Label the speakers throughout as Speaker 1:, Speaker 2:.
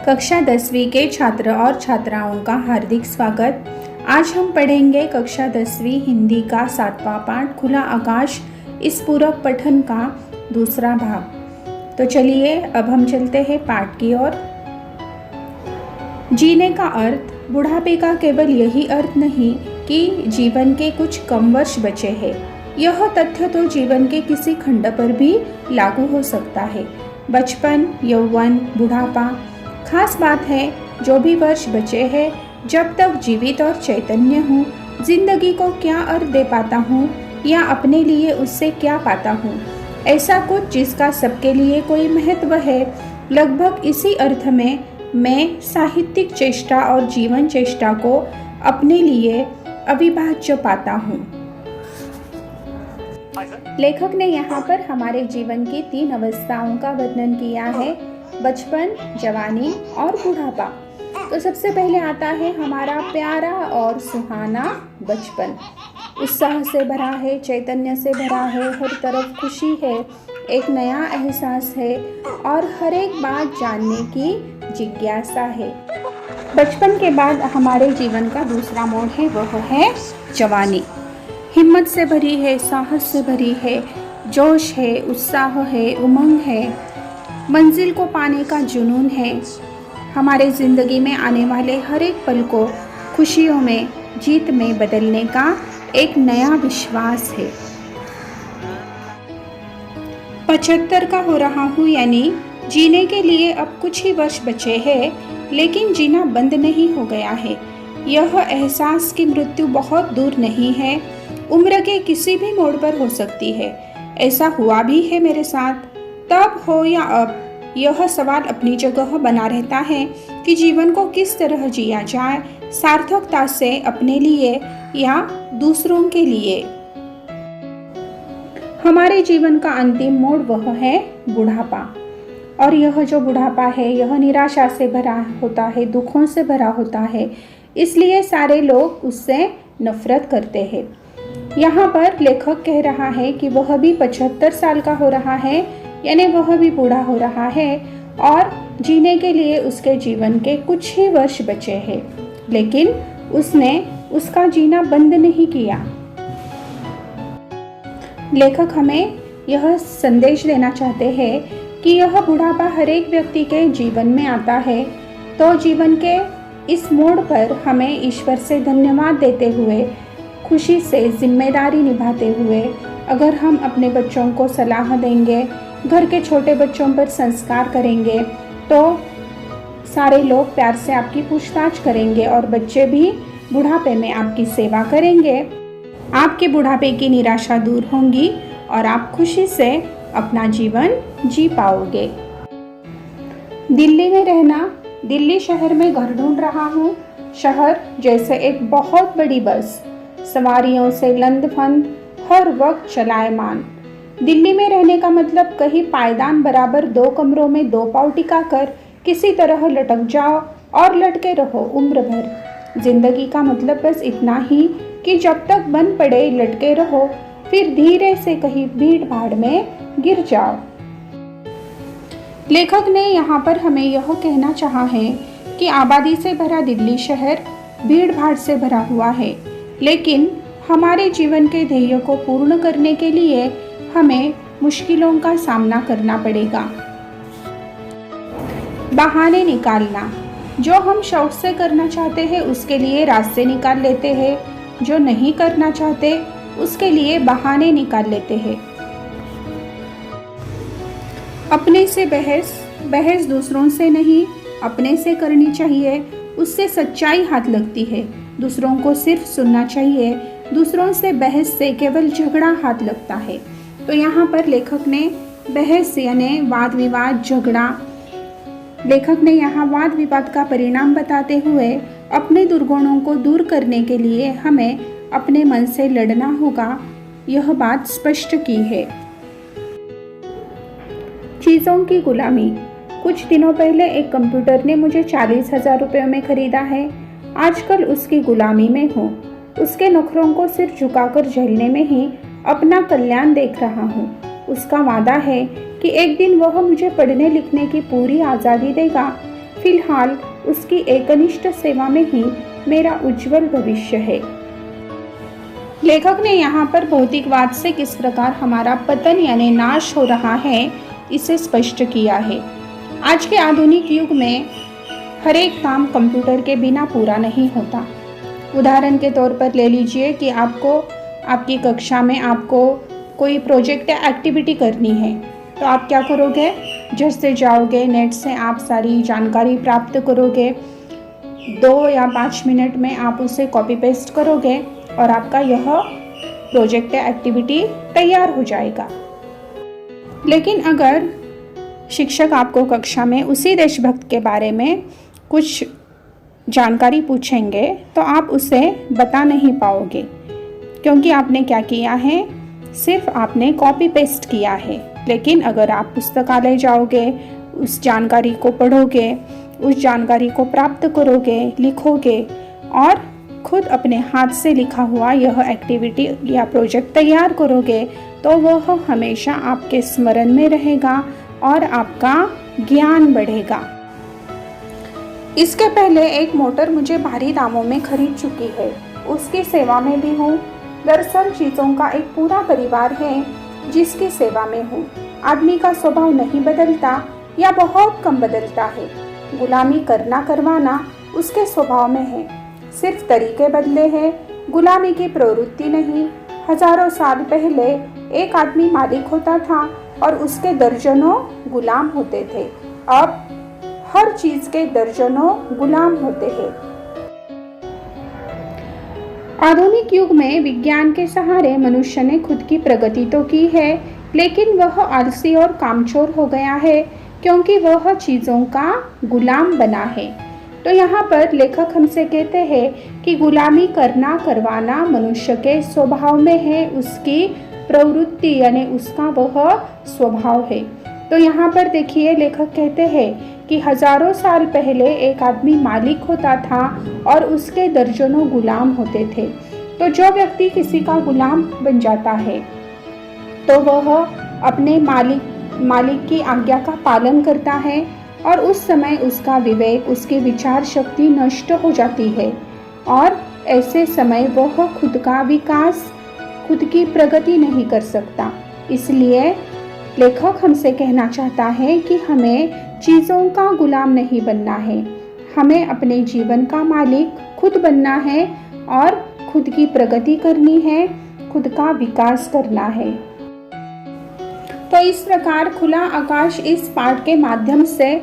Speaker 1: कक्षा 10वीं के छात्र और छात्राओं का हार्दिक स्वागत। आज हम पढ़ेंगे कक्षा 10वीं हिंदी का 7वां पाठ खुला आकाश, इस पूरक पठन का दूसरा भाग। तो चलिए अब हम चलते हैं पाठ की ओर। जीने का अर्थ, बुढ़ापे का केवल यही अर्थ नहीं कि जीवन के कुछ कम वर्ष बचे हैं। यह तथ्य तो जीवन के किसी खंड पर भी लागू हो सकता है। बचपन, यौवन, बुढ़ापा, खास बात है जो भी वर्ष बचे हैं, जब तक जीवित और चैतन्य हूँ, जिंदगी को क्या अर्थ दे पाता हूँ या अपने लिए उससे क्या पाता हूँ, ऐसा कुछ जिसका सबके लिए कोई महत्व है। लगभग इसी अर्थ में मैं साहित्यिक चेष्टा और जीवन चेष्टा को अपने लिए अविभाज्य पाता हूँ। लेखक ने यहाँ पर हमारे जीवन की 3 अवस्थाओं का वर्णन किया है, बचपन, जवानी और बुढ़ापा। तो सबसे पहले आता है हमारा प्यारा और सुहाना बचपन। उत्साह से भरा है, चैतन्य से भरा है, हर तरफ खुशी है, एक नया एहसास है और हर एक बात जानने की जिज्ञासा है। बचपन के बाद हमारे जीवन का दूसरा मोड़ है, वह है जवानी। हिम्मत से भरी है, साहस से भरी है, जोश है, उत्साह है, उमंग है, मंजिल को पाने का जुनून है। हमारे ज़िंदगी में आने वाले हर एक पल को खुशियों में, जीत में बदलने का एक नया विश्वास है। 75 का हो रहा हूँ, यानी जीने के लिए अब कुछ ही वर्ष बचे हैं, लेकिन जीना बंद नहीं हो गया है। यह एहसास कि मृत्यु बहुत दूर नहीं है, उम्र के किसी भी मोड़ पर हो सकती है। ऐसा हुआ भी है मेरे साथ। तब हो या अब, यह सवाल अपनी जगह बना रहता है कि जीवन को किस तरह जिया जाए, सार्थकता से, अपने लिए या दूसरों के लिए। हमारे जीवन का अंतिम मोड़ वह है बुढ़ापा। और यह जो बुढ़ापा है, यह निराशा से भरा होता है, दुखों से भरा होता है, इसलिए सारे लोग उससे नफरत करते हैं। यहाँ पर लेखक कह रहा है कि वह भी 75 साल का हो रहा है, यानी वह भी बूढ़ा हो रहा है और जीने के लिए उसके जीवन के कुछ ही वर्ष बचे हैं, लेकिन उसने उसका जीना बंद नहीं किया। लेखक हमें यह संदेश देना चाहते हैं कि यह बुढ़ापा हर एक व्यक्ति के जीवन में आता है, तो जीवन के इस मोड़ पर हमें ईश्वर से धन्यवाद देते हुए, खुशी से जिम्मेदारी निभाते हुए, अगर हम अपने बच्चों को सलाह देंगे, घर के छोटे बच्चों पर संस्कार करेंगे, तो सारे लोग प्यार से आपकी पूछताछ करेंगे और बच्चे भी बुढ़ापे में आपकी सेवा करेंगे। आपके बुढ़ापे की निराशा दूर होगी और आप खुशी से अपना जीवन जी पाओगे। दिल्ली में रहना, दिल्ली शहर में घर ढूंढ रहा हूँ। शहर जैसे एक बहुत बड़ी बस, सवारियों से लंदफंद, हर वक्त चलायमान। दिल्ली में रहने का मतलब कहीं पायदान बराबर 2 कमरों में 2 पाँव टिकाकर किसी तरह लटक जाओ और लटके रहो उम्र भर। जिंदगी का मतलब बस इतना ही कि जब तक बन पड़े लटके रहो, फिर धीरे से कहीं भीड़ भाड़ में गिर जाओ। लेखक ने यहाँ पर हमें यह कहना चाहा है कि आबादी से भरा दिल्ली शहर भीड़ भाड़ से भरा हुआ है, लेकिन हमारे जीवन के ध्येय को पूर्ण करने के लिए हमें मुश्किलों का सामना करना पड़ेगा। बहाने निकालना, जो हम शौक से करना चाहते हैं उसके लिए रास्ते निकाल लेते हैं, जो नहीं करना चाहते उसके लिए बहाने निकाल लेते हैं। अपने से बहस दूसरों से नहीं, अपने से करनी चाहिए, उससे सच्चाई हाथ लगती है। दूसरों को सिर्फ सुनना चाहिए, दूसरों से बहस से केवल झगड़ा हाथ लगता है। तो यहाँ पर लेखक ने बहस यानी वाद विवाद, झगड़ा, लेखक ने यहाँ वाद विवाद का परिणाम बताते हुए अपने दुर्गुणों को दूर करने के लिए हमें अपने मन से लड़ना होगा, यह बात स्पष्ट की है। चीज़ों की गुलामी, कुछ दिनों पहले एक कंप्यूटर ने मुझे 40,000 रुपये में खरीदा है। आजकल उसकी गुलामी में हूँ। उसके नखरों को सिर झुकाकर झेलने में ही अपना कल्याण देख रहा हूँ। उसका वादा है कि एक दिन वह मुझे पढ़ने लिखने की पूरी आज़ादी देगा, फिलहाल उसकी एकनिष्ठ सेवा में ही मेरा उज्जवल भविष्य है। लेखक ने यहाँ पर भौतिकवाद से किस प्रकार हमारा पतन यानी नाश हो रहा है इसे स्पष्ट किया है। आज के आधुनिक युग में हर एक काम कंप्यूटर के बिना पूरा नहीं होता। उदाहरण के तौर पर ले लीजिए कि आपकी कक्षा में आपको कोई प्रोजेक्ट या एक्टिविटी करनी है, तो आप क्या करोगे, झट से जाओगे, नेट से आप सारी जानकारी प्राप्त करोगे, 2 या 5 मिनट में आप उसे कॉपी पेस्ट करोगे और आपका यह प्रोजेक्ट या एक्टिविटी तैयार हो जाएगा। लेकिन अगर शिक्षक आपको कक्षा में उसी देशभक्त के बारे में कुछ जानकारी पूछेंगे तो आप उसे बता नहीं पाओगे, क्योंकि आपने क्या किया है, सिर्फ आपने कॉपी पेस्ट किया है। लेकिन अगर आप पुस्तकालय जाओगे, उस जानकारी को पढ़ोगे, उस जानकारी को प्राप्त करोगे, लिखोगे और खुद अपने हाथ से लिखा हुआ यह एक्टिविटी या प्रोजेक्ट तैयार करोगे, तो वह हमेशा आपके स्मरण में रहेगा और आपका ज्ञान बढ़ेगा। इसके पहले एक मोटर मुझे भारी दामों में खरीद चुकी है, उसकी सेवा में भी हूँ। दरअसल चीज़ों का एक पूरा परिवार है जिसकी सेवा में हूँ। आदमी का स्वभाव नहीं बदलता या बहुत कम बदलता है। गुलामी करना करवाना उसके स्वभाव में है, सिर्फ तरीके बदले हैं, गुलामी की प्रवृत्ति नहीं। हजारों साल पहले एक आदमी मालिक होता था और उसके दर्जनों गुलाम होते थे। अब हर चीज के दर्जनों गुलाम होते हैं। आधुनिक युग में विज्ञान के सहारे मनुष्य ने खुद की प्रगति तो की है, लेकिन वह आलसी और कामचोर हो गया है, क्योंकि वह चीज़ों का गुलाम बना है। तो यहाँ पर लेखक हमसे कहते हैं कि गुलामी करना करवाना मनुष्य के स्वभाव में है, उसकी प्रवृत्ति यानी उसका वह स्वभाव है। तो यहाँ पर देखिए लेखक कहते हैं कि हजारों साल पहले एक आदमी मालिक होता था और उसके दर्जनों गुलाम होते थे। तो जो व्यक्ति किसी का गुलाम बन जाता है तो वह अपने मालिक की आज्ञा का पालन करता है और उस समय उसका विवेक, उसकी विचार शक्ति नष्ट हो जाती है और ऐसे समय वह खुद का विकास, खुद की प्रगति नहीं कर सकता। इसलिए लेखक हमसे कहना चाहता है कि हमें चीज़ों का गुलाम नहीं बनना है, हमें अपने जीवन का मालिक खुद बनना है और खुद की प्रगति करनी है, खुद का विकास करना है। तो इस प्रकार खुला आकाश इस पाठ के माध्यम से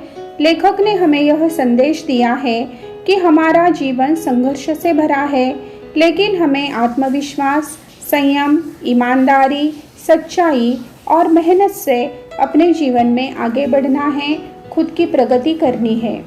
Speaker 1: लेखक ने हमें यह संदेश दिया है कि हमारा जीवन संघर्ष से भरा है, लेकिन हमें आत्मविश्वास, संयम, ईमानदारी, सच्चाई और मेहनत से अपने जीवन में आगे बढ़ना है, खुद की प्रगति करनी है।